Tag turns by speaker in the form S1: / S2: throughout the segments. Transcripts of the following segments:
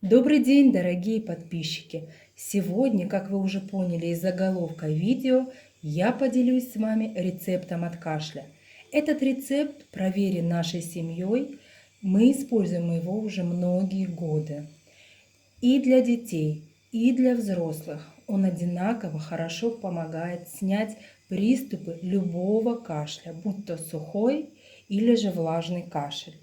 S1: Добрый день, дорогие подписчики! Сегодня, как вы уже поняли из заголовка видео, я поделюсь с вами рецептом от кашля. Этот рецепт проверен нашей семьей, мы используем его уже многие годы. И для детей, и для взрослых он одинаково хорошо помогает снять приступы любого кашля, будь то сухой или же влажный кашель.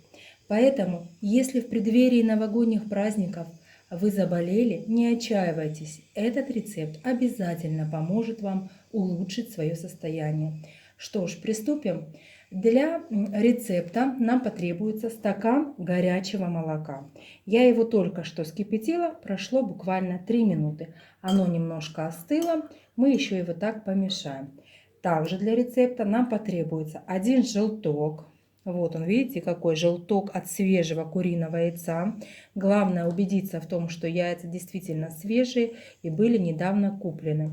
S1: Поэтому, если в преддверии новогодних праздников вы заболели, не отчаивайтесь. Этот рецепт обязательно поможет вам улучшить свое состояние. Что ж, приступим. Для рецепта нам потребуется стакан горячего молока. Я его только что вскипятила, прошло буквально 3 минуты. Оно немножко остыло, мы еще его так помешаем. Также для рецепта нам потребуется 1 желток. Вот он, видите, какой желток от свежего куриного яйца. Главное убедиться в том, что яйца действительно свежие и были недавно куплены.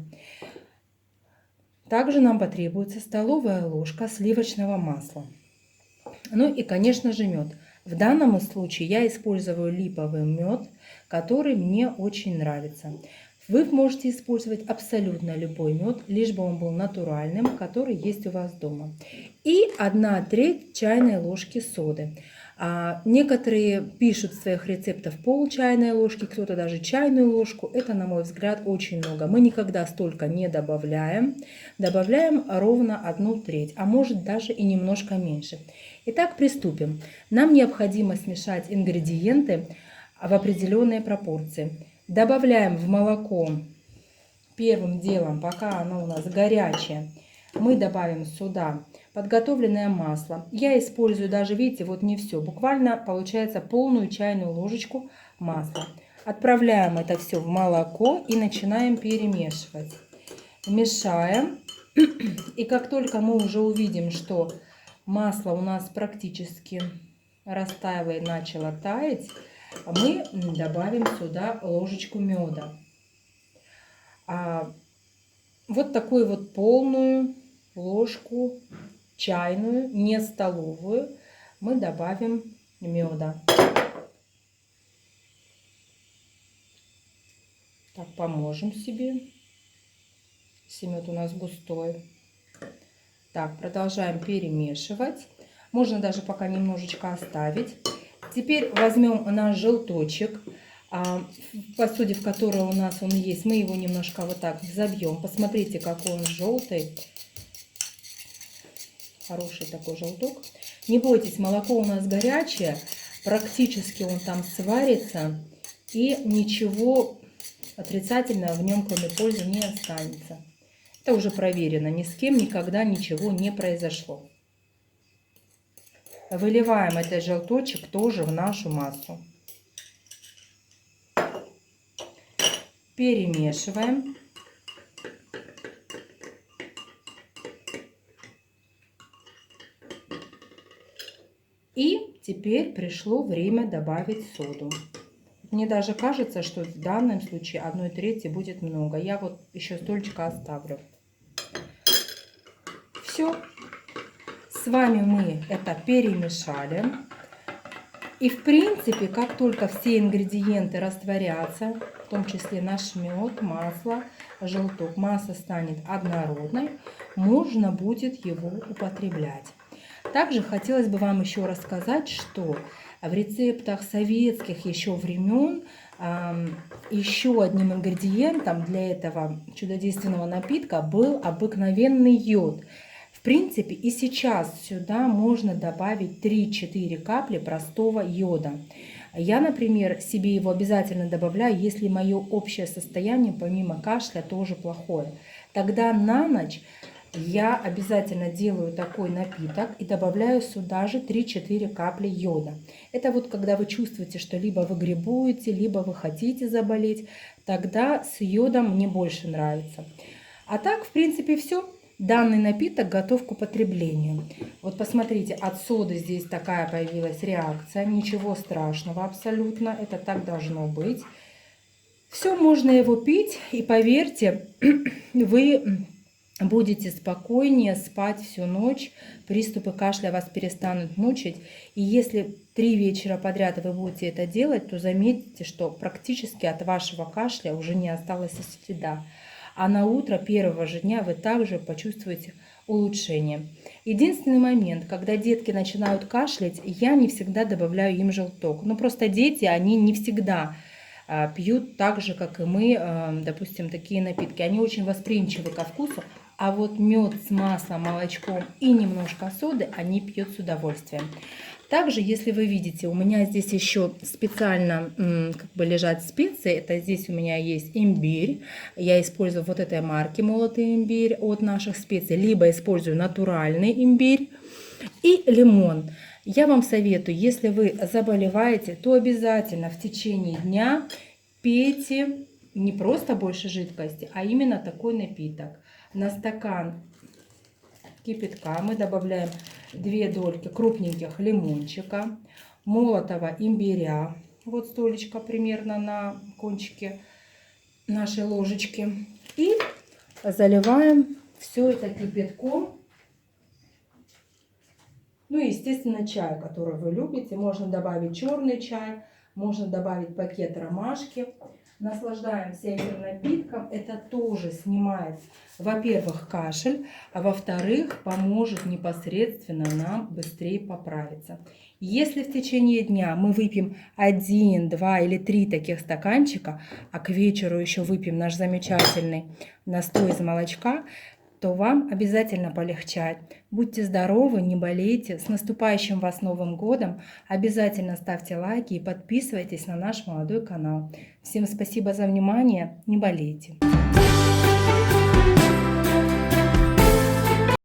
S1: Также нам потребуется столовая ложка сливочного масла. Ну и, конечно же, мед. В данном случае я использую липовый мед, который мне очень нравится. Вы можете использовать абсолютно любой мед, лишь бы он был натуральным, который есть у вас дома. И 1/3 чайной ложки соды. Некоторые пишут в своих рецептах пол чайной ложки, кто-то даже чайную ложку. Это, на мой взгляд, очень много. Мы никогда столько не добавляем. Добавляем ровно 1/3, а может даже и немножко меньше. Итак, приступим. Нам необходимо смешать ингредиенты в определенной пропорции. Добавляем в молоко первым делом, пока оно у нас горячее, мы добавим сюда подготовленное масло. Я использую даже, видите, вот не все, буквально получается полную чайную ложечку масла. Отправляем это все в молоко и начинаем перемешивать. Мешаем. И как только мы уже увидим, что масло у нас практически растаяло и начало таять, мы добавим сюда ложечку меда. Вот такую вот полную ложку чайную, не столовую, мы добавим меда. Так, поможем себе. Если мед у нас густой. Так, продолжаем перемешивать. Можно даже пока немножечко оставить. Теперь возьмем наш желточек, в посуде, в которой у нас он есть, мы его немножко вот так забьем. Посмотрите, какой он желтый. Хороший такой желток. Не бойтесь, молоко у нас горячее, практически он там сварится, и ничего отрицательного в нем, кроме пользы, не останется. Это уже проверено, ни с кем никогда ничего не произошло. Выливаем этот желточек тоже в нашу массу. Перемешиваем. И теперь пришло время добавить соду. Мне даже кажется, что в данном случае 1/3 будет много. Я вот еще столько оставлю. Все. С вами мы это перемешали. И в принципе, как только все ингредиенты растворятся, в том числе наш мед, масло, желток, масса станет однородной, можно будет его употреблять. Также хотелось бы вам еще рассказать, что в рецептах советских еще времен еще одним ингредиентом для этого чудодейственного напитка был обыкновенный йод. В принципе, и сейчас сюда можно добавить 3-4 капли простого йода. Я, например, себе его обязательно добавляю, если мое общее состояние помимо кашля тоже плохое. Тогда на ночь я обязательно делаю такой напиток и добавляю сюда же 3-4 капли йода. Это вот когда вы чувствуете, что либо вы грибуете, либо вы хотите заболеть, тогда с йодом мне больше нравится. А так, в принципе, все. Данный напиток готов к употреблению. Вот посмотрите, от соды здесь такая появилась реакция. Ничего страшного абсолютно. Это так должно быть. Все, можно его пить. И поверьте, вы будете спокойнее спать всю ночь, приступы кашля вас перестанут мучить. И если 3 вечера подряд вы будете это делать, то заметите, что практически от вашего кашля уже не осталось и следа. А на утро первого же дня вы также почувствуете улучшение. Единственный момент, когда детки начинают кашлять, я не всегда добавляю им желток. Ну просто дети, они не всегда пьют так же, как и мы, допустим, такие напитки. Они очень восприимчивы ко вкусу, а вот мед с маслом, молочком и немножко соды они пьют с удовольствием. Также, если вы видите, у меня здесь еще специально как бы лежат специи. Это здесь у меня есть имбирь. Я использую вот этой марки молотый имбирь от наших специй. Либо использую натуральный имбирь и лимон. Я вам советую, если вы заболеваете, то обязательно в течение дня пейте не просто больше жидкости, а именно такой напиток. На стакан кипятка мы добавляем 2 дольки крупненьких лимончика, молотого имбиря, вот столечко примерно на кончике нашей ложечки, и заливаем все это кипятком. Ну и, естественно, чай, который вы любите. Можно добавить черный чай, можно добавить пакет ромашки. Наслаждаемся этим напитком. Это тоже снимает, во-первых, кашель, а во-вторых, поможет непосредственно нам быстрее поправиться. Если в течение дня мы выпьем 1, 2 или 3 таких стаканчика, а к вечеру еще выпьем наш замечательный настой из молочка, то вам обязательно полегчает. Будьте здоровы, не болейте. С наступающим вас Новым годом! Обязательно ставьте лайки и подписывайтесь на наш молодой канал. Всем спасибо за внимание, не болейте!